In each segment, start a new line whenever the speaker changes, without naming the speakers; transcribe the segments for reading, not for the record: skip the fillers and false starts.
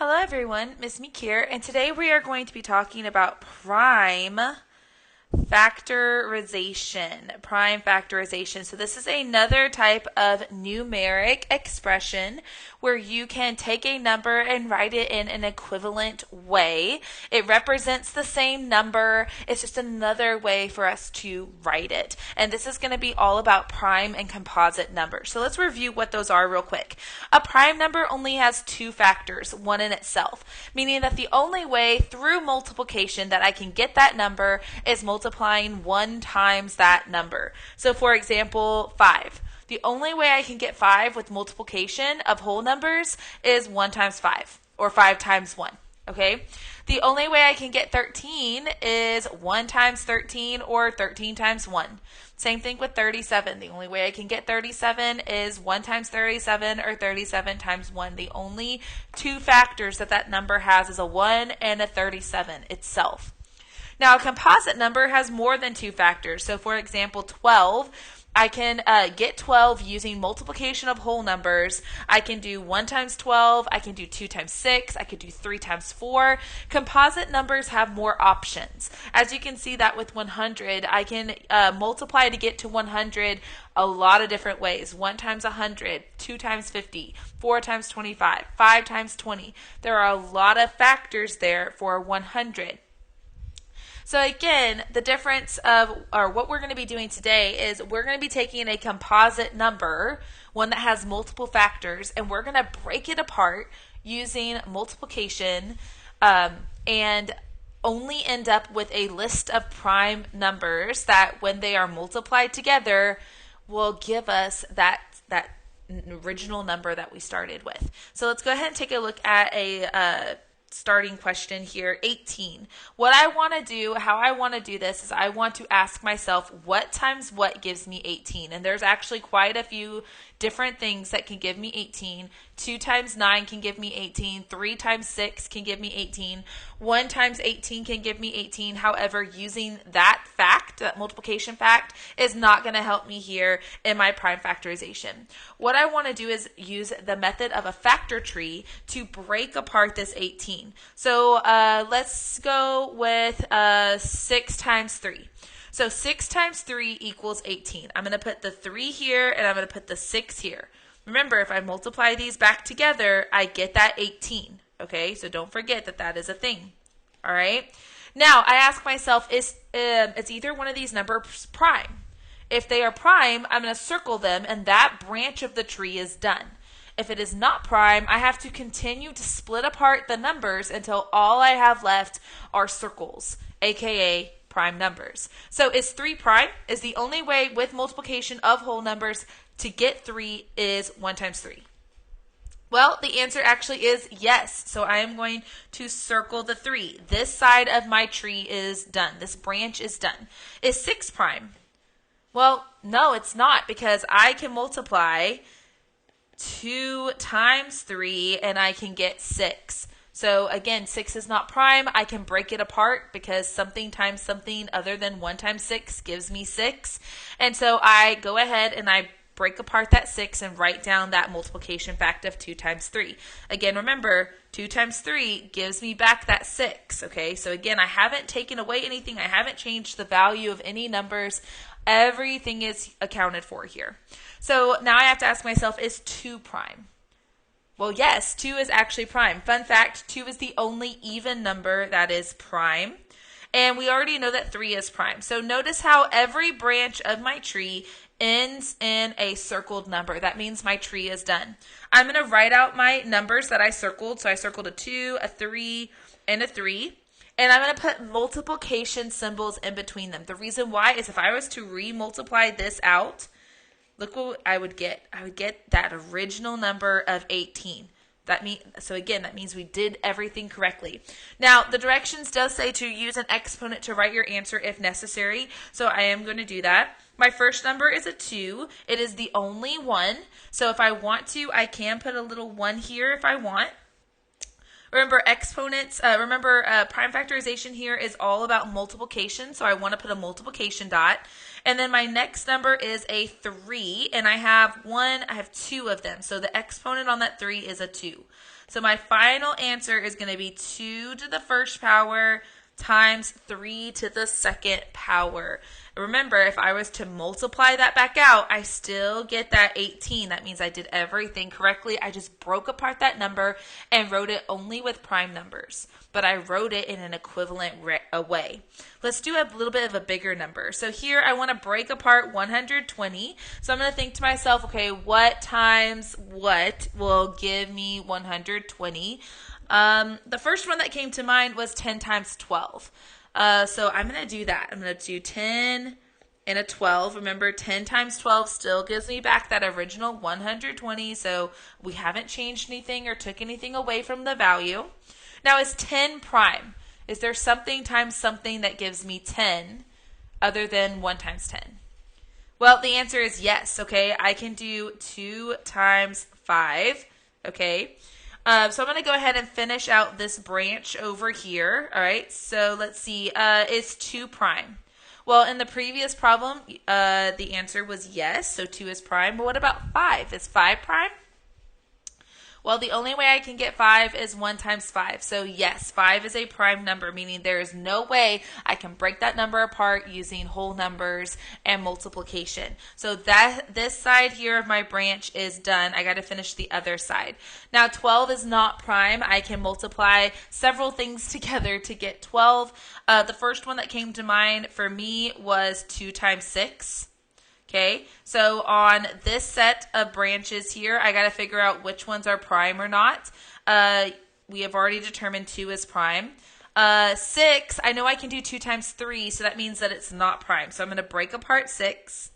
Hello everyone, Miss Meek here, and today we are going to be talking about prime factorization. Prime factorization. So this is another type of numeric expression where you can take a number and write it in an equivalent way. It represents the same number. It's just another way for us to write it. And this is going to be all about prime and composite numbers. So let's review what those are real quick. A prime number only has two factors, one in itself, meaning that the only way through multiplication that I can get that number is multiplying 1 times that number. So for example, 5. The only way I can get 5 with multiplication of whole numbers is 1 times 5, or 5 times 1, okay? The only way I can get 13 is 1 times 13, or 13 times 1. Same thing with 37. The only way I can get 37 is 1 times 37, or 37 times 1. The only two factors that number has is a 1 and a 37 itself. Now, a composite number has more than two factors. So, for example, 12, I can get 12 using multiplication of whole numbers. I can do 1 times 12, I can do 2 times 6, I could do 3 times 4. Composite numbers have more options. As you can see that with 100, I can multiply to get to 100 a lot of different ways. 1 times 100, 2 times 50, 4 times 25, 5 times 20. There are a lot of factors there for 100. So again, the difference of, or what we're going to be doing today is we're going to be taking a composite number, one that has multiple factors, and we're going to break it apart using multiplication and only end up with a list of prime numbers that when they are multiplied together will give us that original number that we started with. So let's go ahead and take a look at a starting question here, 18. What I want to do, how I want to do this is I want to ask myself what times what gives me 18. And there's actually quite a few different things that can give me 18. 2 times 9 can give me 18. 3 times 6 can give me 18. 1 times 18 can give me 18. However, using that fact, that multiplication fact, is not going to help me here in my prime factorization. What I want to do is use the method of a factor tree to break apart this 18. So let's go with 6 times 3. So 6 times 3 equals 18. I'm going to put the 3 here, and I'm going to put the 6 here. Remember, if I multiply these back together, I get that 18. Okay, so don't forget that that is a thing. All right. Now, I ask myself, it's either one of these numbers prime? If they are prime, I'm going to circle them, and that branch of the tree is done. If it is not prime, I have to continue to split apart the numbers until all I have left are circles, aka prime numbers. So is 3 prime? Is the only way with multiplication of whole numbers to get 3 is 1 times 3? Well, the answer actually is yes. So I am going to circle the 3. This side of my tree is done. This branch is done. Is 6 prime? Well, no, it's not, because I can multiply 2 times 3 and I can get 6. So again, 6 is not prime. I can break it apart because something times something other than 1 times 6 gives me 6. And so I go ahead and I break apart that 6 and write down that multiplication fact of 2 times 3. Again, remember, 2 times 3 gives me back that 6. Okay, so again, I haven't taken away anything. I haven't changed the value of any numbers. Everything is accounted for here. So now I have to ask myself, is 2 prime? Well, yes, 2 is actually prime. Fun fact, 2 is the only even number that is prime. And we already know that 3 is prime. So notice how every branch of my tree ends in a circled number. That means my tree is done. I'm going to write out my numbers that I circled. So I circled a 2, a 3, and a 3. And I'm going to put multiplication symbols in between them. The reason why is if I was to re-multiply this out, look what I would get. I would get that original number of 18. So again, that means we did everything correctly. Now, the directions does say to use an exponent to write your answer if necessary. So I am going to do that. My first number is a 2. It is the only one. So if I want to, I can put a little 1 here if I want. Remember exponents, prime factorization here is all about multiplication, so I want to put a multiplication dot. And then my next number is a 3, and I have 2 of them. So the exponent on that 3 is a 2. So my final answer is going to be 2 to the first power times 3 to the second power. Remember, if I was to multiply that back out, I still get that 18. That means I did everything correctly. I just broke apart that number and wrote it only with prime numbers, but I wrote it in an equivalent way. Let's do a little bit of a bigger number. So here I want to break apart 120. So I'm going to think to myself, okay, what times what will give me 120? The first one that came to mind was 10 times 12. So I'm going to do that. I'm going to do 10 and a 12. Remember, 10 times 12 still gives me back that original 120. So we haven't changed anything or took anything away from the value. Now, is 10 prime? Is there something times something that gives me 10 other than 1 times 10? Well, the answer is yes. Okay, I can do 2 times 5. Okay. So I'm going to go ahead and finish out this branch over here. All right, so let's see. Is 2 prime? Well, in the previous problem, the answer was yes, so 2 is prime. But what about 5? Is 5 prime? Well, the only way I can get 5 is 1 times 5. So yes, 5 is a prime number, meaning there is no way I can break that number apart using whole numbers and multiplication. So this side here of my branch is done. I got to finish the other side. Now 12 is not prime. I can multiply several things together to get 12. The first one that came to mind for me was 2 times 6. Okay, so on this set of branches here, I got to figure out which ones are prime or not. We have already determined 2 is prime. 6, I know I can do 2 times 3, so that means that it's not prime. So I'm going to break apart 6.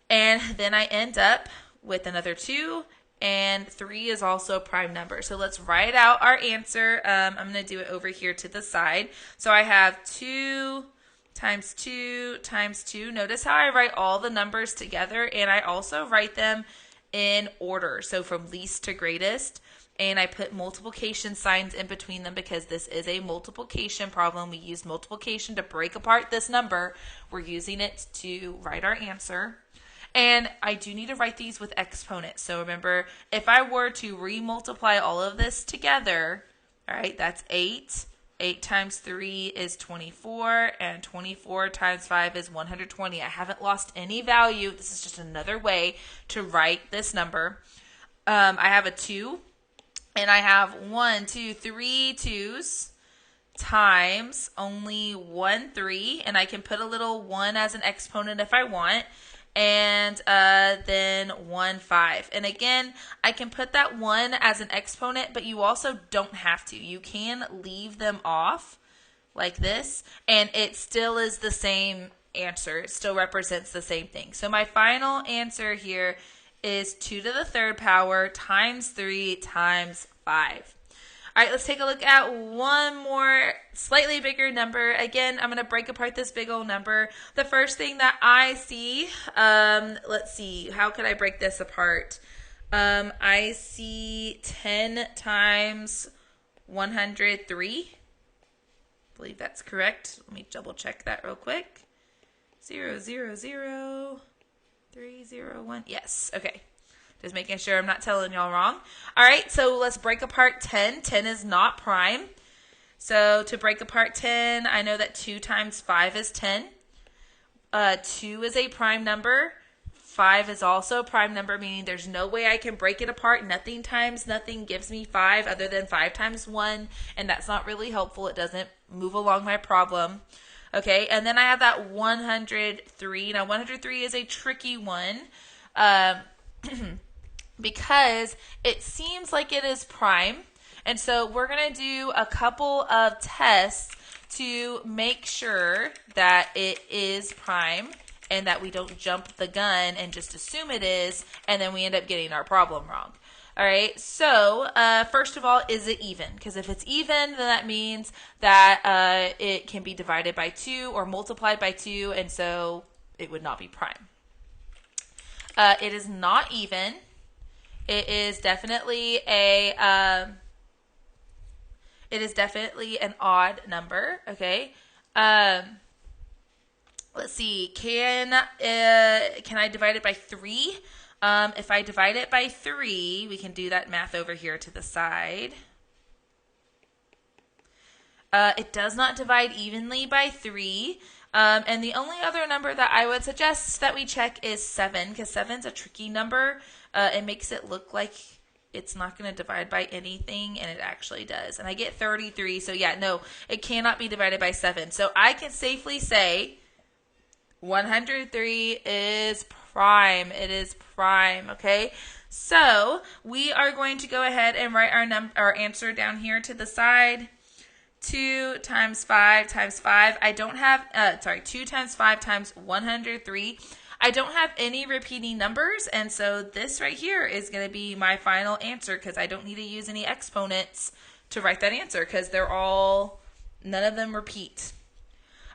And then I end up with another 2, and 3 is also a prime number. So let's write out our answer. I'm going to do it over here to the side. So I have 2 times 2 times 2. Notice how I write all the numbers together, and I also write them in order, so from least to greatest, and I put multiplication signs in between them because this is a multiplication problem. We use multiplication to break apart this number. We're using it to write our answer. And I do need to write these with exponents. So remember, if I were to remultiply all of this together, all right, that's 8. 8 times 3 is 24, and 24 times 5 is 120. I haven't lost any value. This is just another way to write this number. I have a 2, and I have 1, 2, 3 2s times only 1 3, and I can put a little 1 as an exponent if I want. And then 1 5. And again, I can put that 1 as an exponent, but you also don't have to. You can leave them off like this, and it still is the same answer. It still represents the same thing. So my final answer here is 2 to the third power times 3 times 5. All right, let's take a look at one more slightly bigger number. Again, I'm going to break apart this big old number. The first thing that I see, let's see, how could I break this apart? I see 10 times 103. I believe that's correct. Let me double check that real quick. 0, 0, 0, 3, 0, 1. Yes, okay. Just making sure I'm not telling y'all wrong. All right, so let's break apart 10. 10 is not prime. So to break apart 10, I know that 2 times 5 is 10. 2 is a prime number. 5 is also a prime number, meaning there's no way I can break it apart. Nothing times nothing gives me 5 other than 5 times 1, and that's not really helpful. It doesn't move along my problem. Okay, and then I have that 103. Now, 103 is a tricky one. Because it seems like it is prime. And so we're going to do a couple of tests to make sure that it is prime and that we don't jump the gun and just assume it is, and then we end up getting our problem wrong. All right, so first of all, is it even? Because if it's even, then that means that it can be divided by 2 or multiplied by 2, and so it would not be prime. It is not even. It is definitely a It is definitely an odd number, okay? Let's see. Can I divide it by 3? If I divide it by 3, we can do that math over here to the side. It does not divide evenly by 3. And the only other number that I would suggest that we check is 7, because 7's a tricky number. It makes it look like it's not going to divide by anything, and it actually does. And I get 33, so yeah, no, it cannot be divided by 7. So I can safely say 103 is prime. It is prime, okay? So we are going to go ahead and write our answer down here to the side. 2 times 5 times 5. I don't have, 2 times 5 times 103. I don't have any repeating numbers, and so this right here is going to be my final answer because I don't need to use any exponents to write that answer because none of them repeat.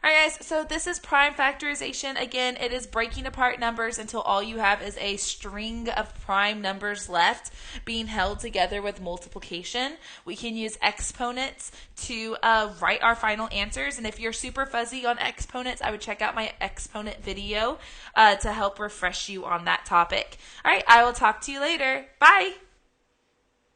All right, guys, so this is prime factorization. Again, it is breaking apart numbers until all you have is a string of prime numbers left being held together with multiplication. We can use exponents to write our final answers. And if you're super fuzzy on exponents, I would check out my exponent video to help refresh you on that topic. All right, I will talk to you later. Bye.